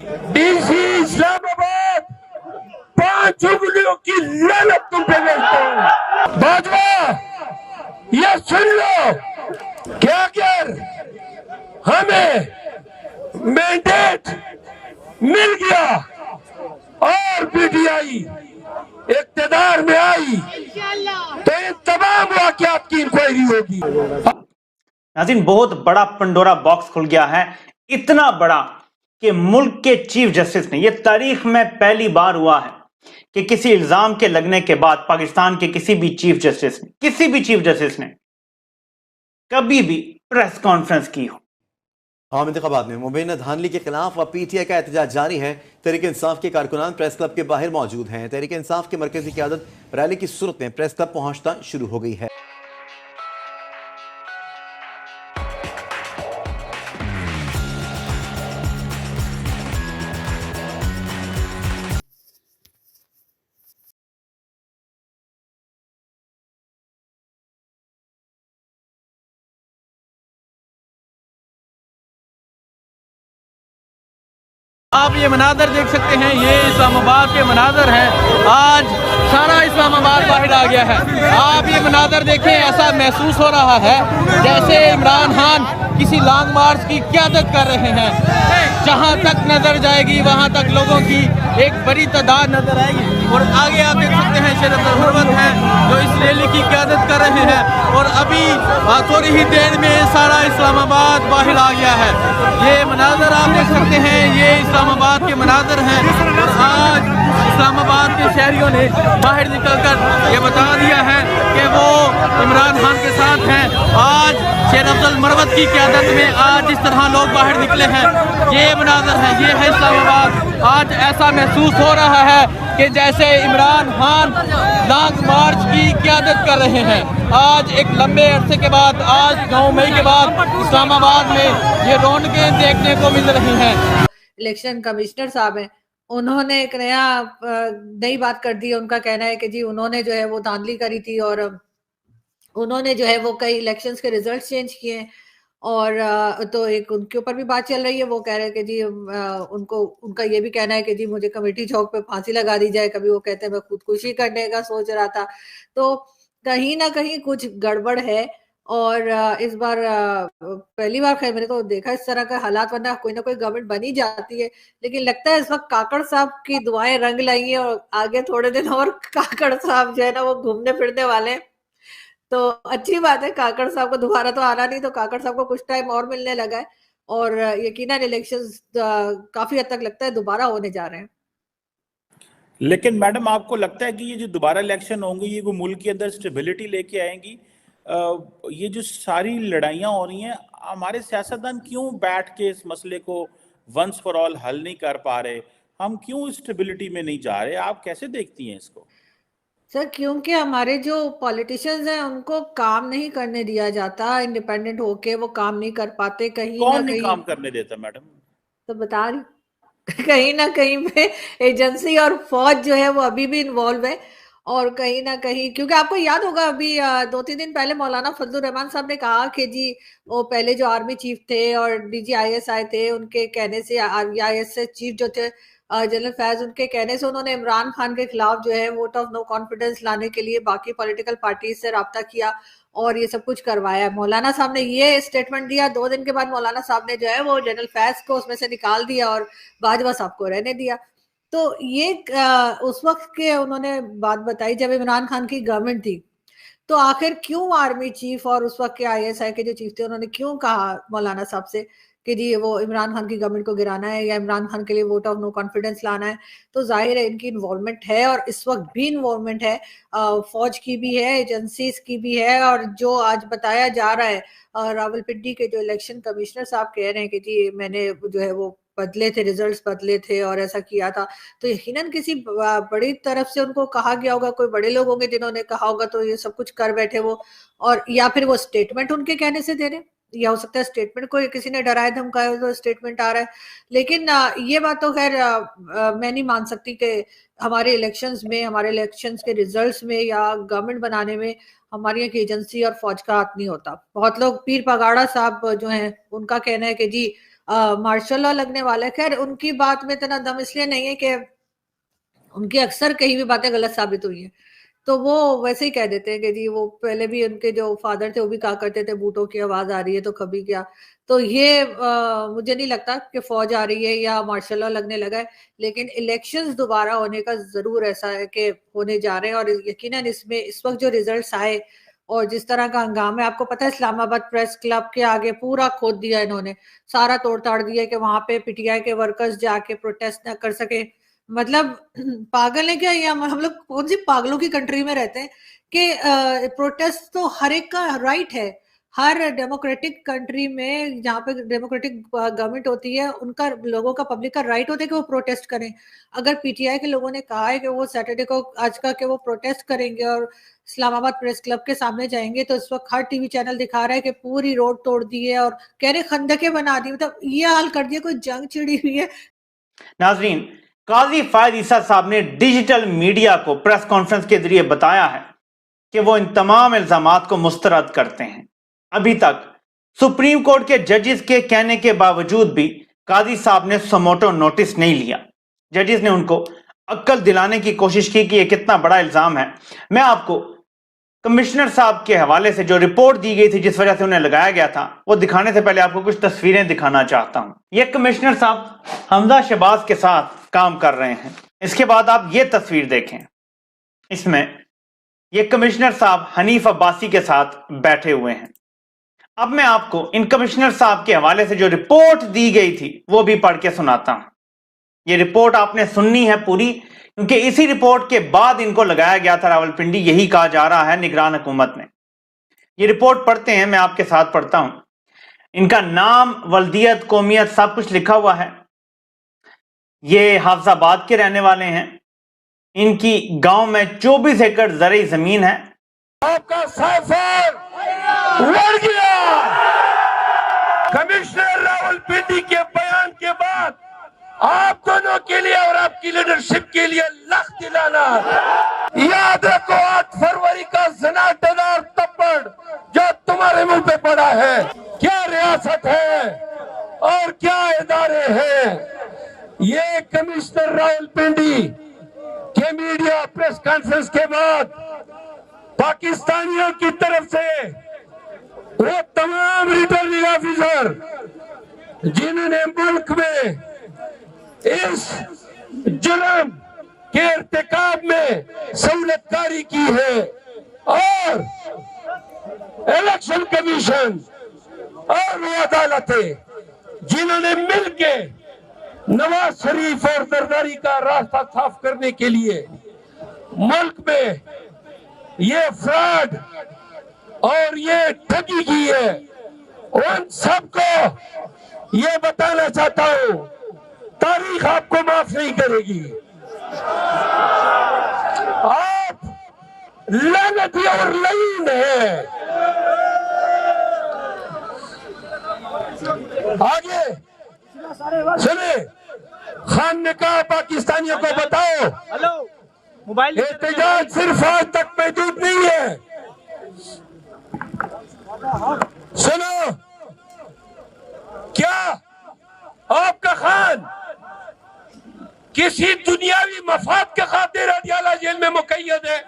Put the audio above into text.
DC Islamabad 5 उंगलियों की लानत तुम पे भेजता हूं। बाजवा ये सुन लो कि अगर हमें मैंडेट मिल गया और पीटीआई इक्तदार में आई तो इन तमाम वाकयात की इंक्वायरी होगी। नाज़रीन, बहुत बड़ा पंडोरा बॉक्स खुल गया है, इतना बड़ा कि मुल्क के चीफ जस्टिस ने, यह तारीख में पहली बार हुआ है कि किसी इल्जाम के लगने के बाद पाकिस्तान के किसी भी चीफ जस्टिस ने कभी भी प्रेस कॉन्फ्रेंस की हो। आम इंतखाबात में मुबैना धांधली के खिलाफ अब पीटीआई का एहतजाज जारी है। तहरीक इंसाफ के कारकुनान प्रेस क्लब के बाहर मौजूद हैं। तहरीक इंसाफ की मरकजी क़यादत रैली की सूरत में प्रेस क्लब पहुंचना शुरू हो गई है। आप ये मनाजर देख सकते हैं, ये इस्लामाबाद के मनाजर हैं। आज सारा इस्लामाबाद बाहर आ गया है। आप ये मनाजर देखें, ऐसा महसूस हो रहा है जैसे इमरान खान किसी लॉन्ग मार्च की क़यादत कर रहे हैं। जहां तक नजर जाएगी वहां तक लोगों की एक बड़ी तादाद नजर आएगी। और आगे आप देख सकते हैं शेर अब्दुल मरवत हैं जो इस रैली की क़यादत कर रहे हैं। और अभी थोड़ी ही देर में सारा इस्लामाबाद बाहर आ गया है। ये मनाजर आप देख सकते हैं, ये इस्लामाबाद के मनाजर हैं। और आज इस्लामाबाद के शहरियों ने बाहर निकलकर ये बता दिया है कि वो इमरान खान के साथ हैं। आज शेर अब्दुल मरवत की क़यादत में आज इस तरह लोग बाहर निकले हैं। ये मनाजर है, ये है इस्लामाबाद। आज ऐसा महसूस हो रहा है कि जैसे इमरान खान लॉन्ग मार्च की क़यादत कर रहे हैं। आज एक लंबे अरसे के बाद, आज 9 मई के बाद इस्लामाबाद में ये रौनकें देखने को मिल रही हैं। इलेक्शन कमिश्नर साहब हैं, उन्होंने एक नई बात कर दी है। उनका कहना है कि जी उन्होंने जो है वो धांधली करी थी और उन्होंने जो है वो कई इलेक्शंस के रिजल्ट चेंज किए। और तो एक उनके ऊपर भी बात चल रही है। वो कह रहे हैं कि जी उनका ये भी कहना है कि जी मुझे कमेटी चौक पे फांसी लगा दी जाए। कभी वो कहते हैं मैं खुदकुशी करने का सोच रहा था। तो कहीं ना कहीं कुछ गड़बड़ है। और इस बार पहली बार खैर मैंने तो देखा इस तरह का हालात, वरना कोई ना कोई गवर्नमेंट बनी जाती है। लेकिन लगता है इस वक्त काकड़ साहब की दुआएं रंग लाई हैं और आगे थोड़े दिन और काकड़ साहब जो है ना वो घूमने फिरने वाले हैं। तो अच्छी बात है, काकड़ साहब को दोबारा तो आना नहीं, तो काकड़ साहब को कुछ टाइम और मिलने लगा है। और यकीनन इलेक्शंस काफी हद तक लगता है दोबारा होने जा रहे हैं। लेकिन मैडम, आपको लगता है कि ये जो दोबारा इलेक्शन होंगे ये वो मुल्क के अंदर स्टेबिलिटी लेके आएंगी? ये जो सारी लड़ाइयाँ हो रही हैं, हमारे सियासतदान क्यों बैठ के इस मसले को वंस फॉर ऑल हल नहीं कर पा रहे? हम क्यों स्टेबिलिटी में नहीं जा रहे? आप कैसे देखती हैं इसको? सर, क्योंकि हमारे जो पॉलिटिशियंस हैं उनको काम नहीं करने दिया जाता। इंडिपेंडेंट होके वो काम नहीं कर पाते। कहीं ना कौन नहीं कहीं काम करने देता मैडम? तो बता रही कहीं ना कहीं पे एजेंसी और फौज जो है वो अभी भी इन्वॉल्व है। और कहीं ना कहीं, क्योंकि आपको याद होगा अभी 2-3 दिन पहले मौलाना फजलुर रहमान साहब ने कहा कि जी वो पहले जो आर्मी चीफ थे और डीजीआईएस आए थे, उनके कहने से आईएएस चीफ जो थे जनरल फैज, उनके कहने से उन्होंने इमरान खान के खिलाफ जो है वोट ऑफ नो कॉन्फिडेंस लाने के लिए बाकी पॉलिटिकल पार्टी से राब्ता किया और ये सब कुछ करवाया। मौलाना साहब ने ये स्टेटमेंट दिया। 2 दिन के बाद मौलाना साहब ने जो है वो जनरल फैज को उसमें से निकाल दिया और बाजवा साहब को रहने दिया। तो ये उस वक्त के उन्होंने बात बताई जब इमरान खान की गवर्नमेंट थी। तो आखिर क्यों आर्मी चीफ और उस वक्त के आईएसआई के जो चीफ थे उन्होंने क्यों कहा मौलाना साहब से कि जी वो इमरान खान की गवर्नमेंट को गिराना है या इमरान खान के लिए वोट ऑफ नो कॉन्फिडेंस लाना है? तो जाहिर है इनकी इन्वॉल्वमेंट है और इस वक्त भी इन्वॉल्वमेंट है। फौज की भी है, एजेंसीज की भी है। और जो आज बताया जा रहा है, रावलपिंडी के जो इलेक्शन कमिश्नर साहब कह रहे हैं कि जी मैंने जो है वो बदले थे, रिजल्ट्स बदले थे और ऐसा किया था। तो यकीनन किसी बड़ी तरफ से उनको कहा गया होगा, कोई बड़े लोग होंगे जिन्होंने कहा होगा, तो ये सब कुछ कर बैठे वो। और या फिर वो स्टेटमेंट उनके कहने से दे रहे, या हो सकता है स्टेटमेंट को किसी ने डराया धमकाया तो स्टेटमेंट आ रहा है। लेकिन ये बात तो खैर मैं नहीं मान सकती कि हमारे इलेक्शंस में, हमारे इलेक्शंस के रिजल्ट्स में या गवर्नमेंट बनाने में हमारी यहाँ की एजेंसी और फौज का हाथ नहीं होता। बहुत लोग, पीर पगाड़ा साहब जो हैं, उनका कहना है कि जी मार्शल लॉ लगने वाला है। खैर उनकी बात में इतना दम इसलिए नहीं है कि उनकी अक्सर कही भी बातें गलत साबित हुई है, तो वो वैसे ही कह देते हैं कि जी वो पहले भी उनके जो फादर थे वो भी कहा करते थे बूटों की आवाज आ रही है तो कभी क्या। तो ये मुझे नहीं लगता कि फौज आ रही है या मार्शल लॉ लगने लगा है, लेकिन इलेक्शंस दोबारा होने का जरूर ऐसा है कि होने जा रहे हैं। और यकीनन इसमें इस वक्त जो रिजल्ट्स आए और जिस तरह का हंगामा है, आपको पता है इस्लामाबाद प्रेस क्लब के आगे पूरा खोद दिया इन्होंने, सारा तोड़ ताड़ दिया कि वहां पे पीटीआई के वर्कर्स जाके प्रोटेस्ट ना कर सके। मतलब पागल है क्या, या हम लोग कौन सी पागलों की कंट्री में रहते हैं कि प्रोटेस्ट तो हर एक का राइट है। हर डेमोक्रेटिक कंट्री में जहाँ पे डेमोक्रेटिक गवर्नमेंट होती है, उनका लोगों का पब्लिक का राइट होता है कि वो प्रोटेस्ट करें। अगर पीटीआई के लोगों ने कहा है कि वो सैटरडे को आज का कि वो प्रोटेस्ट करेंगे और इस्लामाबाद प्रेस क्लब के सामने जाएंगे, तो इस वक्त हर टीवी चैनल दिखा रहा है कि पूरी रोड तोड़ दी है और कह रहे खंदकें बना दी। मतलब ये हाल कर दिया, कोई जंग छिड़ी हुई है। नाजरीन, काजी फायद ईसा साहब ने डिजिटल मीडिया को प्रेस कॉन्फ्रेंस के जरिए बताया है कि वो इन तमाम इल्जामात को मुस्तरद करते हैं। अभी तक सुप्रीम कोर्ट के जजेस के कहने के बावजूद भी काजी साहब ने समोटो नोटिस नहीं लिया। जजेस ने उनको अक्ल दिलाने की कोशिश की कि यह कितना बड़ा इल्जाम है। मैं आपको कमिश्नर साहब के हवाले से जो रिपोर्ट दी गई थी जिस वजह से उन्हें लगाया गया था, वो दिखाने से पहले आपको कुछ तस्वीरें दिखाना चाहता हूं। ये कमिश्नर साहब हमजा शहबाज के साथ काम कर रहे हैं। इसके बाद आप ये तस्वीर देखें, इसमें ये कमिश्नर साहब हनीफ अब्बासी के साथ बैठे हुए हैं। अब मैं आपको इन कमिश्नर साहब के हवाले से जो रिपोर्ट दी गई थी वो भी पढ़ के सुनाता हूं। ये रिपोर्ट आपने सुननी है पूरी, क्योंकि इसी रिपोर्ट के बाद इनको लगाया गया था रावलपिंडी, यही कहा जा रहा है निगरान हुकूमत ने। ये रिपोर्ट पढ़ते हैं, मैं आपके साथ पढ़ता हूं। इनका नाम, वल्दियत, कौमियत सब कुछ लिखा हुआ है। ये हाफजाबाद के रहने वाले हैं। इनकी गांव में 24 एकड़ ज़रई जमीन है। आपका साफर उड़ गया। कमिश्नर रावलपिंडी के बयान के बाद आप दोनों के लिए और आपकी लीडरशिप के लिए लख दिलाना। याद रखो 8 फरवरी का सनाटेदार थप्पड़ जो तुम्हारे मुंह पे पड़ा है, क्या रियासत है और क्या इदारे हैं। ये कमिश्नर रावलपिंडी के मीडिया प्रेस कॉन्फ्रेंस के बाद पाकिस्तानियों की तरफ से वो तमाम रिटर्निंग ऑफिसर जिन्होंने मुल्क में इस जुर्म के इर्तिकाब में सहूलतकारी की है, और इलेक्शन कमीशन और वो अदालतें जिन्होंने मिलके नवाज शरीफ और जरदारी का रास्ता साफ करने के लिए मुल्क में ये फ्रॉड और ये ठगी की है, उन सबको ये बताना चाहता हूं, तारीख आपको माफ नहीं करेगी। आप लानती और लईन है। आगे सुने, खान ने कहा पाकिस्तानियों को बताओ, मोबाइल एहतजाज सिर्फ आज तक महदूद नहीं है। सुनो, क्या आपका खान किसी दुनियावी मफाद के खातिर अदियाला जेल में मुकैयद है?